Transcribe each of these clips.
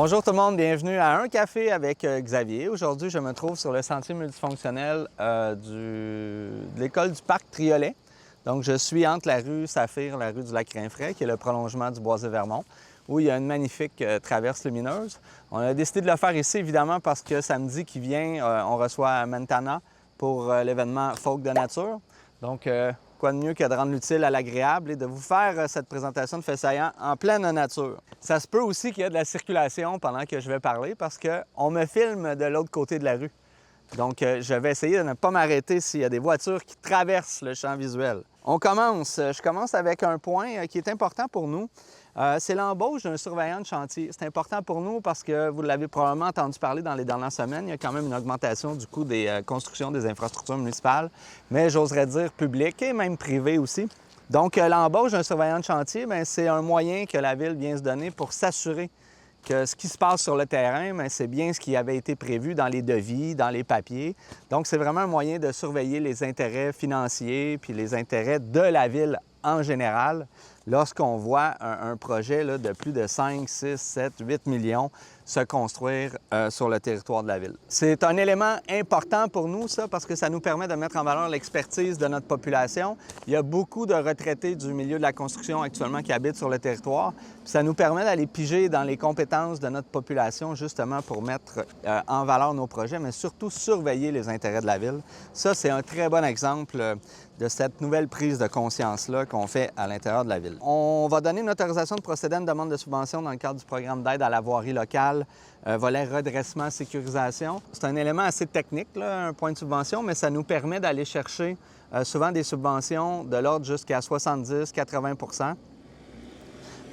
Bonjour tout le monde, bienvenue à Un Café avec Xavier. Aujourd'hui, je me trouve sur le sentier multifonctionnel de l'école du Parc Triolet. Donc, je suis entre la rue Saphir et la rue du Lac-Rainfray, qui est le prolongement du Boisé-Vermont, où il y a une magnifique traverse lumineuse. On a décidé de le faire ici, évidemment, parce que samedi qui vient, on reçoit Mentana pour l'événement Folk de nature. Donc, quoi de mieux que de rendre l'utile à l'agréable et de vous faire cette présentation de faits saillants en pleine nature. Ça se peut aussi qu'il y ait de la circulation pendant que je vais parler parce qu'on me filme de l'autre côté de la rue. Donc, je vais essayer de ne pas m'arrêter s'il y a des voitures qui traversent le champ visuel. On commence. Je commence avec un point qui est important pour nous. C'est l'embauche d'un surveillant de chantier. C'est important pour nous parce que vous l'avez probablement entendu parler dans les dernières semaines. Il y a quand même une augmentation du coût des constructions des infrastructures municipales, mais j'oserais dire publiques et même privées aussi. Donc, l'embauche d'un surveillant de chantier, c'est un moyen que la Ville vient se donner pour s'assurer que ce qui se passe sur le terrain, c'est bien ce qui avait été prévu dans les devis, dans les papiers. Donc, c'est vraiment un moyen de surveiller les intérêts financiers puis les intérêts de la Ville en général lorsqu'on voit un projet là, de plus de 5, 6, 7, 8 millions se construire sur le territoire de la Ville. C'est un élément important pour nous, ça, parce que ça nous permet de mettre en valeur l'expertise de notre population. Il y a beaucoup de retraités du milieu de la construction actuellement qui habitent sur le territoire. Puis ça nous permet d'aller piger dans les compétences de notre population, justement pour mettre en valeur nos projets, mais surtout surveiller les intérêts de la Ville. Ça, c'est un très bon exemple de cette nouvelle prise de conscience-là qu'on fait à l'intérieur de la Ville. On va donner une autorisation de procéder à une demande de subvention dans le cadre du programme d'aide à la voirie locale, volet redressement, sécurisation. C'est un élément assez technique, là, un point de subvention, mais ça nous permet d'aller chercher souvent des subventions de l'ordre jusqu'à 70-80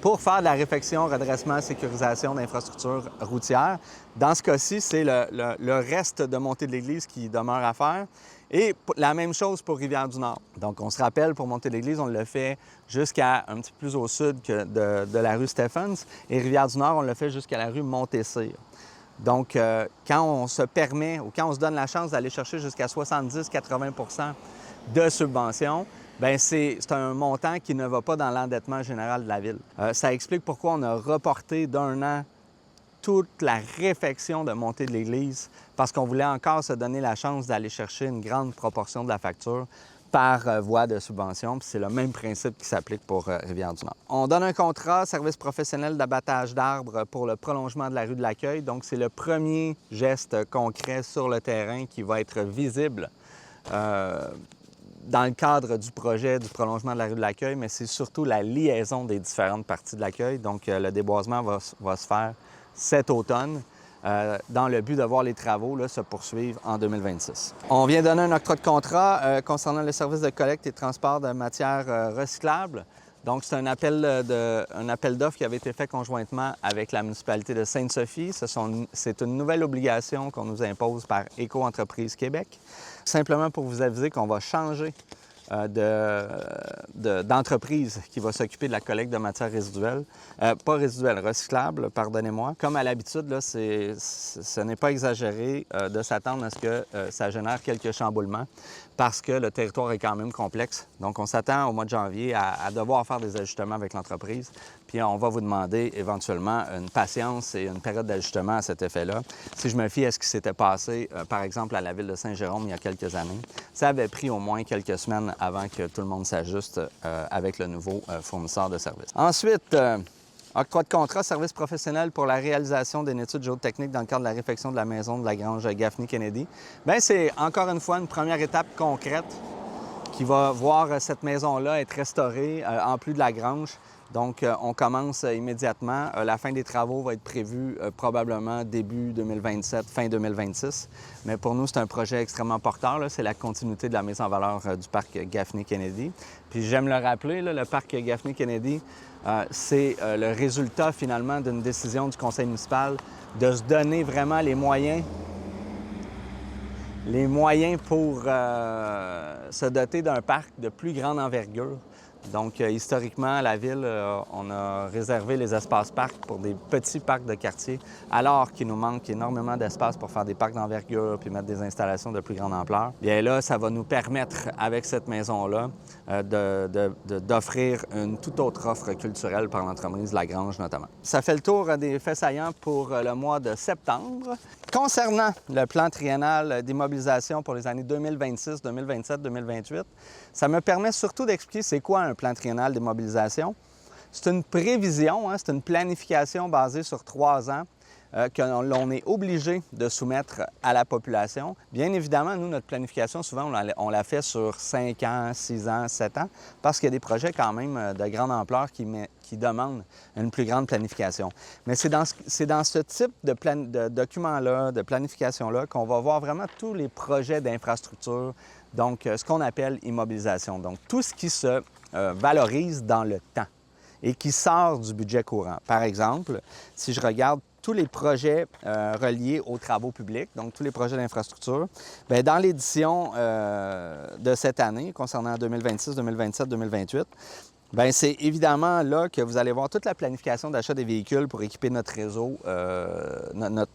pour faire de la réfection, redressement, sécurisation d'infrastructures routières. Dans ce cas-ci, c'est le reste de montée de l'Église qui demeure à faire. Et la même chose pour Rivière-du-Nord. Donc, on se rappelle, pour monter l'Église, on le fait jusqu'à un petit peu plus au sud que de la rue Stephens. Et Rivière-du-Nord, on le fait jusqu'à la rue Montessir. Donc, quand on se permet ou quand on se donne la chance d'aller chercher jusqu'à 70-80 de subventions, bien, c'est un montant qui ne va pas dans l'endettement général de la Ville. Ça explique pourquoi on a reporté d'un an toute la réfection de montée de l'Église parce qu'on voulait encore se donner la chance d'aller chercher une grande proportion de la facture par voie de subvention. Puis c'est le même principe qui s'applique pour Rivière-du-Nord. On donne un contrat service professionnel d'abattage d'arbres pour le prolongement de la rue de l'Accueil. Donc, c'est le premier geste concret sur le terrain qui va être visible dans le cadre du projet du prolongement de la rue de l'Accueil, mais c'est surtout la liaison des différentes parties de l'Accueil. Donc, le déboisement va se faire cet automne dans le but de voir les travaux là, se poursuivre en 2026. On vient donner un octroi de contrat concernant le service de collecte et de transport de matières recyclables. Donc, c'est un appel d'offres qui avait été fait conjointement avec la municipalité de Sainte-Sophie. C'est une nouvelle obligation qu'on nous impose par Éco-entreprise Québec. Simplement pour vous aviser qu'on va changer d'entreprise qui va s'occuper de la collecte de matières résiduelles. Pas résiduelles, recyclables, pardonnez-moi. Comme à l'habitude, là, ce n'est pas exagéré de s'attendre à ce que ça génère quelques chamboulements parce que le territoire est quand même complexe. Donc, on s'attend au mois de janvier à devoir faire des ajustements avec l'entreprise. Puis, on va vous demander éventuellement une patience et une période d'ajustement à cet effet-là. Si je me fie à ce qui s'était passé, par exemple, à la ville de Saint-Jérôme il y a quelques années, ça avait pris au moins quelques semaines avant que tout le monde s'ajuste avec le nouveau fournisseur de services. Ensuite, octroi de contrat, service professionnel pour la réalisation d'une étude géotechnique dans le cadre de la réfection de la maison de la grange Gaffney-Kennedy. Bien, c'est encore une fois une première étape concrète qui va voir cette maison-là être restaurée en plus de la grange. Donc, on commence immédiatement. La fin des travaux va être prévue probablement début 2027, fin 2026. Mais pour nous, c'est un projet extrêmement porteur. C'est la continuité de la mise en valeur du parc Gaffney-Kennedy. Puis j'aime le rappeler, là, le parc Gaffney-Kennedy, c'est le résultat finalement d'une décision du conseil municipal de se donner vraiment les moyens pour se doter d'un parc de plus grande envergure. Donc, historiquement, à la ville, on a réservé les espaces parcs pour des petits parcs de quartier, alors qu'il nous manque énormément d'espace pour faire des parcs d'envergure puis mettre des installations de plus grande ampleur. Bien là, ça va nous permettre, avec cette maison-là, d'offrir une toute autre offre culturelle par l'entreprise Lagrange, notamment. Ça fait le tour des faits saillants pour le mois de septembre. Concernant le plan triennal d'immobilisation pour les années 2026, 2027, 2028, ça me permet surtout d'expliquer c'est quoi un plan triennal d'immobilisation. C'est une prévision, c'est une planification basée sur 3 ans que l'on est obligé de soumettre à la population. Bien évidemment, nous, notre planification, souvent, on la fait sur 5 ans, 6 ans, 7 ans, parce qu'il y a des projets quand même de grande ampleur qui demandent une plus grande planification. Mais c'est dans ce type de document-là, de planification-là, qu'on va voir vraiment tous les projets d'infrastructure, donc ce qu'on appelle immobilisation. Donc, tout ce qui se valorise dans le temps et qui sort du budget courant. Par exemple, si je regarde tous les projets reliés aux travaux publics, donc tous les projets d'infrastructure, bien, dans l'édition de cette année, concernant 2026, 2027, 2028, bien, c'est évidemment là que vous allez voir toute la planification d'achat des véhicules pour équiper notre réseau,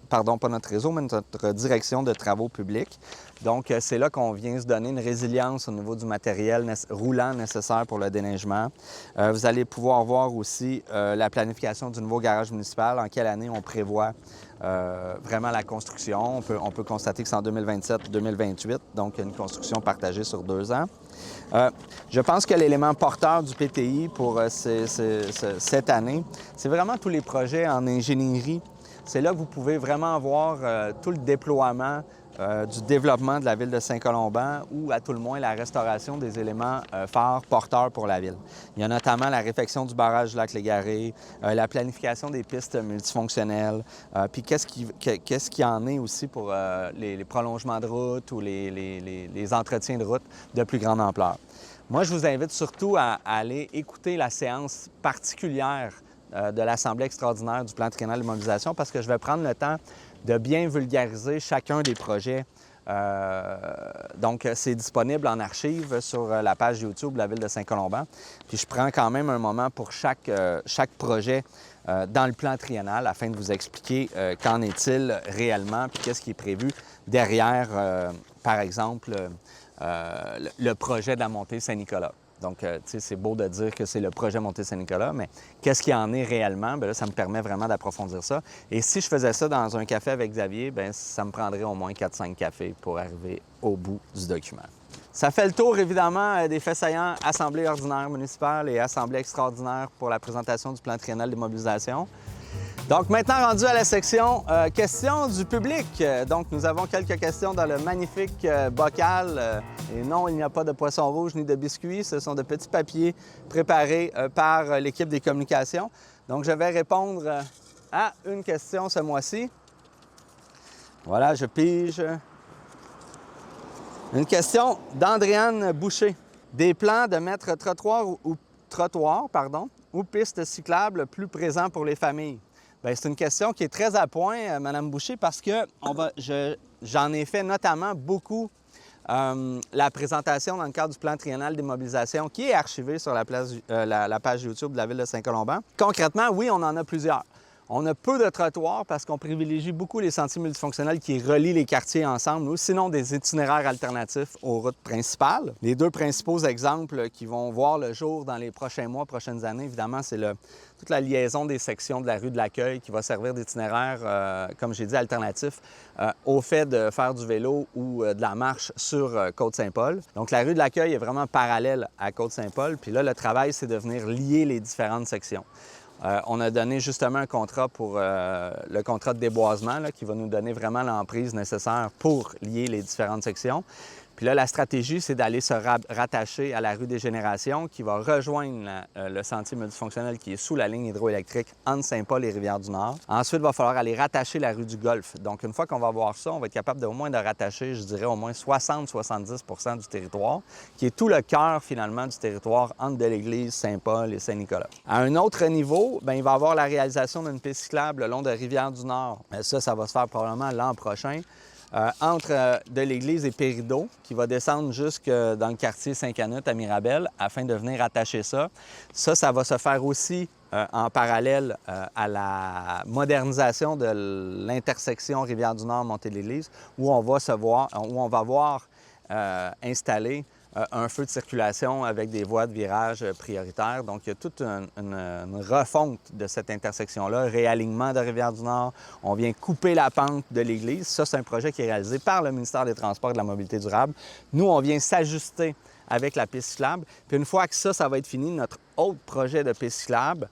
pardon, pas notre réseau, mais notre direction de travaux publics. Donc, c'est là qu'on vient se donner une résilience au niveau du matériel roulant nécessaire pour le déneigement. Vous allez pouvoir voir aussi la planification du nouveau garage municipal, en quelle année on prévoit vraiment la construction. On peut constater que c'est en 2027-2028, donc une construction partagée sur 2 ans. Je pense que l'élément porteur du PTI pour cette année, c'est vraiment tous les projets en ingénierie. C'est là que vous pouvez vraiment voir tout le déploiement du développement de la ville de Saint-Colomban ou, à tout le moins, la restauration des éléments phares porteurs pour la ville. Il y a notamment la réfection du barrage du lac Légaré, la planification des pistes multifonctionnelles, puis qu'est-ce qui en est aussi pour les prolongements de route ou les entretiens de route de plus grande ampleur. Moi, je vous invite surtout à aller écouter la séance particulière de l'Assemblée extraordinaire du plan triennal d'immobilisation parce que je vais prendre le temps de bien vulgariser chacun des projets. Donc, c'est disponible en archive sur la page YouTube de la Ville de Saint-Colomban. Puis, je prends quand même un moment pour chaque projet dans le plan triennal afin de vous expliquer qu'en est-il réellement puis qu'est-ce qui est prévu derrière, par exemple, le projet de la montée Saint-Nicolas. Donc, tu sais, c'est beau de dire que c'est le projet Montée Saint-Nicolas, mais qu'est-ce qu'il en est réellement? Bien là, ça me permet vraiment d'approfondir ça. Et si je faisais ça dans un café avec Xavier, bien, ça me prendrait au moins 4-5 cafés pour arriver au bout du document. Ça fait le tour, évidemment, des faits saillants Assemblée ordinaire municipale et Assemblée extraordinaire pour la présentation du plan triennal d'immobilisation. Donc, maintenant, rendu à la section questions du public. Donc, nous avons quelques questions dans le magnifique bocal. Et non, il n'y a pas de poisson rouge ni de biscuits. Ce sont de petits papiers préparés par l'équipe des communications. Donc, je vais répondre à une question ce mois-ci. Voilà, je pige. Une question d'Andréane Boucher. Des plans de mettre trottoirs ou pistes cyclables plus présents pour les familles? Bien, c'est une question qui est très à point, Mme Boucher, parce que j'en ai fait notamment beaucoup la présentation dans le cadre du plan triennal d'immobilisation qui est archivé sur la page YouTube de la Ville de Saint-Colomban. Concrètement, oui, on en a plusieurs. On a peu de trottoirs parce qu'on privilégie beaucoup les sentiers multifonctionnels qui relient les quartiers ensemble, ou sinon des itinéraires alternatifs aux routes principales. Les 2 principaux exemples qui vont voir le jour dans les prochains mois, prochaines années, évidemment, c'est toute la liaison des sections de la rue de l'Accueil qui va servir d'itinéraire, comme j'ai dit, alternatif au fait de faire du vélo ou de la marche sur Côte-Saint-Paul. Donc, la rue de l'Accueil est vraiment parallèle à Côte-Saint-Paul. Puis là, le travail, c'est de venir lier les différentes sections. On a donné justement un contrat pour le contrat de déboisement là, qui va nous donner vraiment l'emprise nécessaire pour lier les différentes sections. Puis là, la stratégie, c'est d'aller se rattacher à la rue des Générations qui va rejoindre le sentier multifonctionnel qui est sous la ligne hydroélectrique entre Saint-Paul et Rivière-du-Nord. Ensuite, il va falloir aller rattacher la rue du Golfe. Donc, une fois qu'on va voir ça, on va être capable au moins de rattacher, je dirais, au moins 60-70 du territoire, qui est tout le cœur, finalement, du territoire entre Deléglise, Saint-Paul et Saint-Nicolas. À un autre niveau, bien, il va y avoir la réalisation d'une piste cyclable le long de Rivière-du-Nord. Mais ça va se faire probablement l'an prochain. entre de l'église et Pérideau, qui va descendre jusque dans le quartier Saint-Canute à Mirabel, afin de venir attacher ça. Ça va se faire aussi en parallèle à la modernisation de l'intersection Rivière-du-Nord-Montée-de-l'Église, où on va voir installer un feu de circulation avec des voies de virage prioritaires. Donc, il y a toute une refonte de cette intersection-là, réalignement de Rivière-du-Nord. On vient couper la pente de l'église. Ça, c'est un projet qui est réalisé par le ministère des Transports et de la Mobilité durable. Nous, on vient s'ajuster avec la piste cyclable. Puis une fois que ça va être fini, notre autre projet de piste cyclable,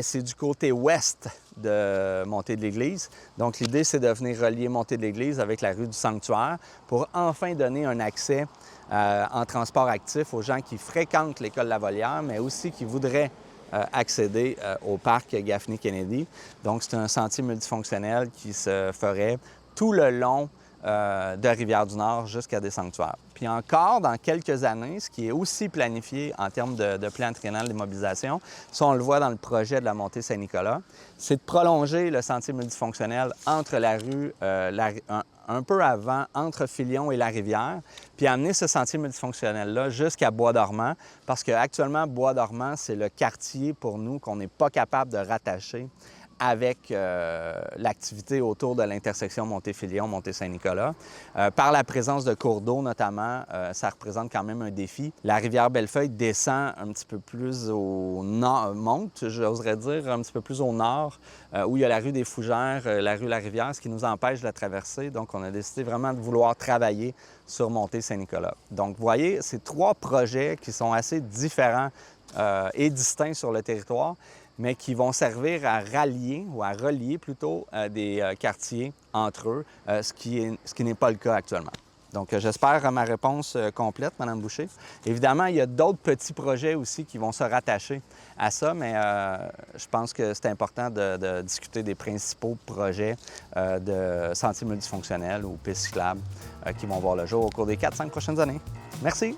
c'est du côté ouest de Montée-de-l'Église. Donc, l'idée, c'est de venir relier Montée-de-l'Église avec la rue du Sanctuaire pour enfin donner un accès en transport actif aux gens qui fréquentent l'école Lavolière, mais aussi qui voudraient accéder au parc Gaffney-Kennedy. Donc, c'est un sentier multifonctionnel qui se ferait tout le long de Rivière-du-Nord jusqu'à des sanctuaires. Puis encore, dans quelques années, ce qui est aussi planifié en termes de plan triennal d'immobilisation, ça on le voit dans le projet de la montée Saint-Nicolas, c'est de prolonger le sentier multifonctionnel entre la rue, un peu avant, entre Filion et la rivière, puis amener ce sentier multifonctionnel-là jusqu'à Bois-Dormant, parce qu'actuellement, Bois-Dormant, c'est le quartier pour nous qu'on n'est pas capable de rattacher avec l'activité autour de l'intersection Montée-Filion, Montée-Saint-Nicolas. Par la présence de cours d'eau notamment, ça représente quand même un défi. La rivière Bellefeuille descend un petit peu plus au nord, monte, j'oserais dire, un petit peu plus au nord, où il y a la rue des Fougères, la rue La Rivière, ce qui nous empêche de la traverser. Donc, on a décidé vraiment de vouloir travailler sur Montée-Saint-Nicolas. Donc, vous voyez, c'est trois projets qui sont assez différents et distincts sur le territoire, mais qui vont servir à rallier, ou à relier plutôt, des quartiers entre eux, ce qui n'est pas le cas actuellement. Donc, j'espère ma réponse complète, Mme Boucher. Évidemment, il y a d'autres petits projets aussi qui vont se rattacher à ça, mais je pense que c'est important de discuter des principaux projets de sentiers multifonctionnels ou pistes cyclables qui vont voir le jour au cours des 4-5 prochaines années. Merci!